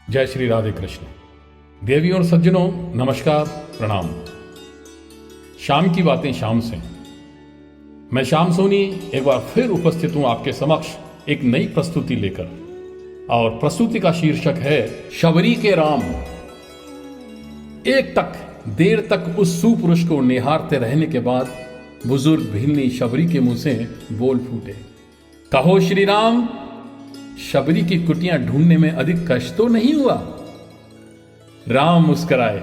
जय श्री राधे कृष्ण। देवी और सज्जनों, नमस्कार, प्रणाम। शाम की बातें शाम से मैं श्याम सोनी एक बार फिर उपस्थित हूं आपके समक्ष एक नई प्रस्तुति लेकर, और प्रस्तुति का शीर्षक है शबरी के राम। एक तक देर तक उस सुपुरुष को निहारते रहने के बाद बुजुर्ग भिल्ली शबरी के मुंह से बोल फूटे, कहो श्री राम, शबरी की कुटियां ढूंढने में अधिक कष्ट तो नहीं हुआ? राम मुस्कुराए,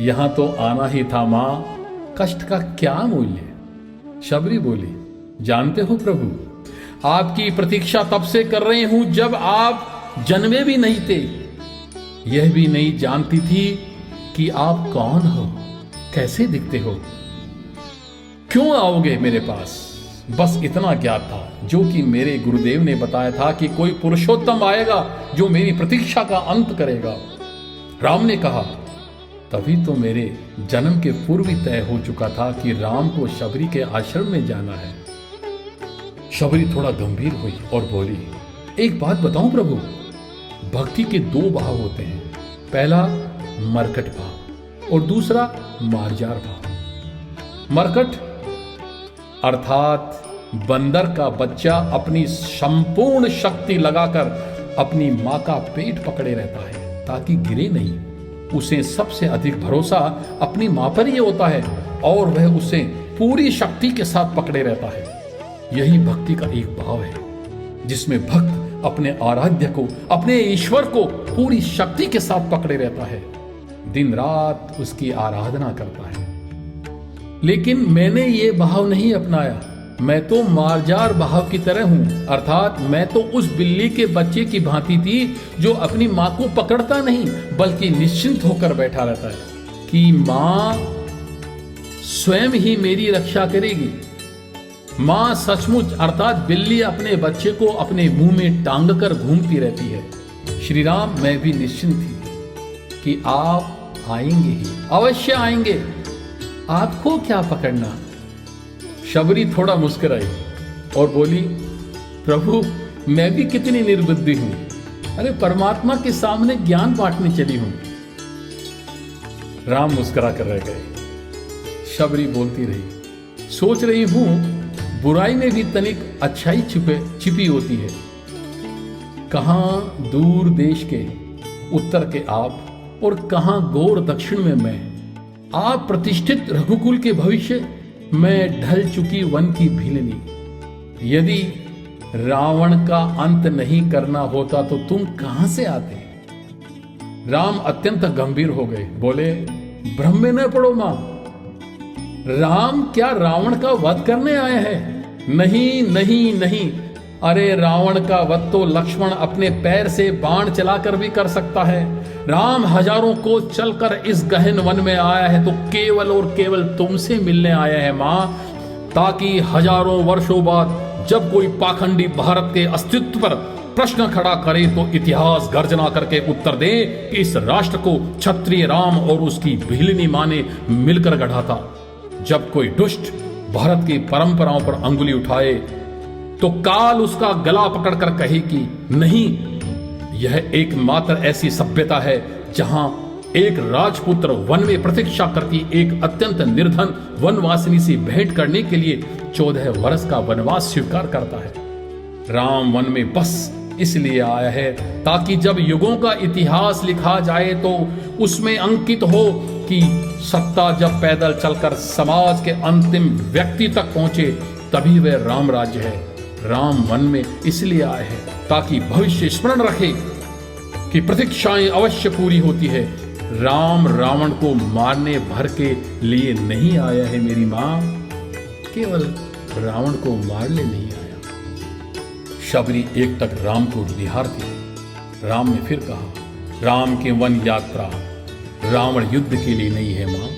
यहां तो आना ही था मां, कष्ट का क्या मूल्य? शबरी बोली, जानते हो प्रभु, आपकी प्रतीक्षा तब से कर रही हूं जब आप जन्मे भी नहीं थे। यह भी नहीं जानती थी कि आप कौन हो, कैसे दिखते हो, क्यों आओगे मेरे पास। बस इतना ज्ञात था, जो कि मेरे गुरुदेव ने बताया था कि कोई पुरुषोत्तम आएगा जो मेरी प्रतीक्षा का अंत करेगा। राम ने कहा, तभी तो मेरे जन्म के पूर्व ही तय हो चुका था कि राम को शबरी के आश्रम में जाना है। शबरी थोड़ा गंभीर हुई और बोली, एक बात बताऊं प्रभु, भक्ति के दो भाव होते हैं, पहला मरकट भाव और दूसरा मार्जार भाव। मरकट अर्थात बंदर का बच्चा अपनी संपूर्ण शक्ति लगाकर अपनी मां का पेट पकड़े रहता है ताकि गिरे नहीं। उसे सबसे अधिक भरोसा अपनी मां पर ही होता है और वह उसे पूरी शक्ति के साथ पकड़े रहता है। यही भक्ति का एक भाव है, जिसमें भक्त अपने आराध्य को, अपने ईश्वर को पूरी शक्ति के साथ पकड़े रहता है, दिन रात उसकी आराधना करता है। लेकिन मैंने ये भाव नहीं अपनाया, मैं तो मार्जार भाव की तरह हूं, अर्थात मैं तो उस बिल्ली के बच्चे की भांति थी जो अपनी मां को पकड़ता नहीं बल्कि निश्चिंत होकर बैठा रहता है कि मां स्वयं ही मेरी रक्षा करेगी। मां सचमुच अर्थात बिल्ली अपने बच्चे को अपने मुंह में टांग कर घूमती रहती है। श्री राम, मैं भी निश्चिंत थी कि आप आएंगे ही, अवश्य आएंगे, आपको क्या पकड़ना। शबरी थोड़ा मुस्कुराई और बोली, प्रभु मैं भी कितनी निर्बुद्धि हूं, अरे परमात्मा के सामने ज्ञान बांटने चली हूं। राम मुस्कुरा कर रह गए। शबरी बोलती रही, सोच रही हूं बुराई में भी तनिक अच्छाई छिपी होती है। कहां दूर देश के उत्तर के आप और कहां गौर दक्षिण में मैं, आप प्रतिष्ठित रघुकुल के भविष्य, मैं ढल चुकी वन की भीलनी। यदि रावण का अंत नहीं करना होता तो तुम कहां से आते? राम अत्यंत गंभीर हो गए, बोले, भ्रम में न पड़ो मां, राम क्या रावण का वध करने आए हैं? नहीं नहीं नहीं, अरे रावण का वध तो लक्ष्मण अपने पैर से बाण चलाकर भी कर सकता है। राम हजारों को चलकर इस गहन वन में आया है तो केवल और केवल तुमसे मिलने आया है मां, ताकि हजारों वर्षों बाद जब कोई पाखंडी भारत के अस्तित्व पर प्रश्न खड़ा करे तो इतिहास गर्जना करके उत्तर दे कि इस राष्ट्र को क्षत्रिय राम और उसकी भीलनी मां ने मिलकर गढ़ा था। जब कोई दुष्ट भारत की परंपराओं पर अंगुली उठाए तो काल उसका गला पकड़कर कहे कि नहीं, यह एकमात्र ऐसी सभ्यता है जहां एक राजपुत्र वन में प्रतीक्षा करती एक अत्यंत निर्धन वनवासिनी से भेंट करने के लिए 14 वर्ष का वनवास स्वीकार करता है। राम वन में बस इसलिए आया है ताकि जब युगों का इतिहास लिखा जाए तो उसमें अंकित हो कि सत्ता जब पैदल चलकर समाज के अंतिम व्यक्ति तक पहुंचे तभी वह राम राज्य है। राम वन में इसलिए आए हैं ताकि भविष्य स्मरण रखे कि प्रतीक्षाएं अवश्य पूरी होती है। राम रावण को मारने भर के लिए नहीं आया है मेरी मां, केवल रावण को मारने नहीं आया। शबरी एक तक राम को निहारती। राम ने फिर कहा, राम की वन यात्रा रावण युद्ध के लिए नहीं है मां,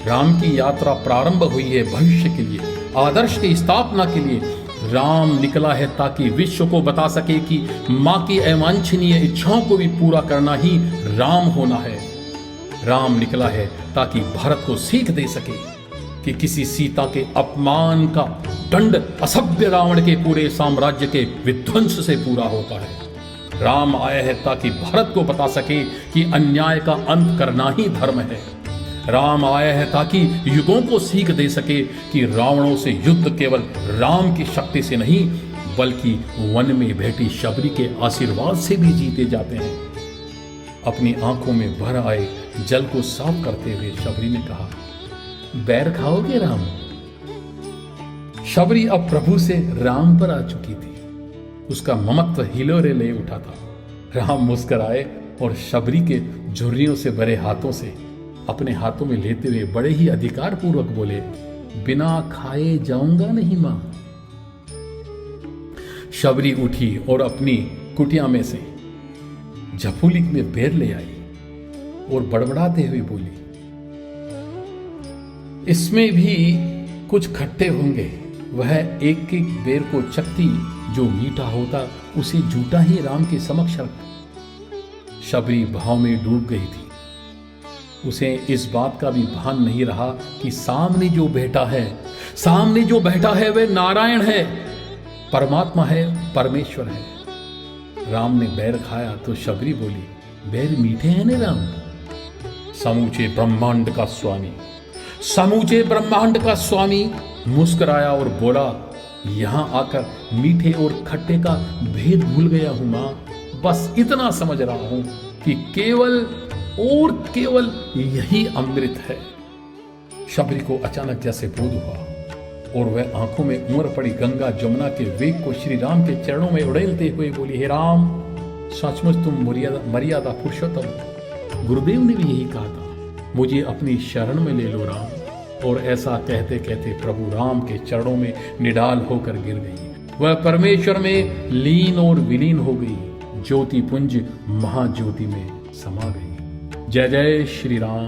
राम की यात्रा प्रारंभ हुई है भविष्य के लिए, आदर्श की स्थापना के लिए। राम निकला है ताकि विश्व को बता सके कि मां की अवांछनीय इच्छाओं को भी पूरा करना ही राम होना है। राम निकला है ताकि भारत को सीख दे सके कि किसी सीता के अपमान का दंड असभ्य रावण के पूरे साम्राज्य के विध्वंस से पूरा होता है। राम आया है ताकि भारत को बता सके कि अन्याय का अंत करना ही धर्म है। राम आया है ताकि युगों को सीख दे सके कि रावणों से युद्ध केवल राम की शक्ति से नहीं बल्कि वन में बैठी शबरी के आशीर्वाद से भी जीते जाते हैं। अपनी आंखों में भर आए जल को साफ करते हुए शबरी ने कहा, बैर खाओगे राम? शबरी अब प्रभु से राम पर आ चुकी थी। उसका ममत्व हिलोरे ले उठा था। राम मुस्कुराए और शबरी के झुर्रियों से भरे हाथों से अपने हाथों में लेते हुए बड़े ही अधिकार पूर्वक बोले, बिना खाए जाऊंगा नहीं मां। शबरी उठी और अपनी कुटिया में से झफूली में बेर ले आई और बड़बड़ाते हुए बोली, इसमें भी कुछ खट्टे होंगे। वह एक एक बेर को चखती, जो मीठा होता उसे झूठा ही राम के समक्ष रख। शबरी भाव में डूब गई थी। उसे इस बात का भी भान नहीं रहा कि सामने जो बैठा है वह नारायण है, परमात्मा है, परमेश्वर है। राम ने बैर खाया तो शबरी बोली, बैर मीठे हैं ना राम? समूचे ब्रह्मांड का स्वामी मुस्कुराया और बोला, यहां आकर मीठे और खट्टे का भेद भूल गया हूं मां। बस इतना समझ रहा हूं कि केवल और केवल यही अमृत है। शबरी को अचानक जैसे बोध हुआ और वह आंखों में उमड़ पड़ी गंगा जमुना के वेग को श्री राम के चरणों में उड़ेलते हुए बोली, हे राम, सचमुच तुम मर्यादा पुरुषोत्तम। गुरुदेव ने भी यही कहा था, मुझे अपनी शरण में ले लो राम। और ऐसा कहते कहते प्रभु राम के चरणों में निडाल होकर गिर गई। वह परमेश्वर में लीन और विलीन हो गई, ज्योति पुंज महाज्योति में समा गई। जय जय श्री राम।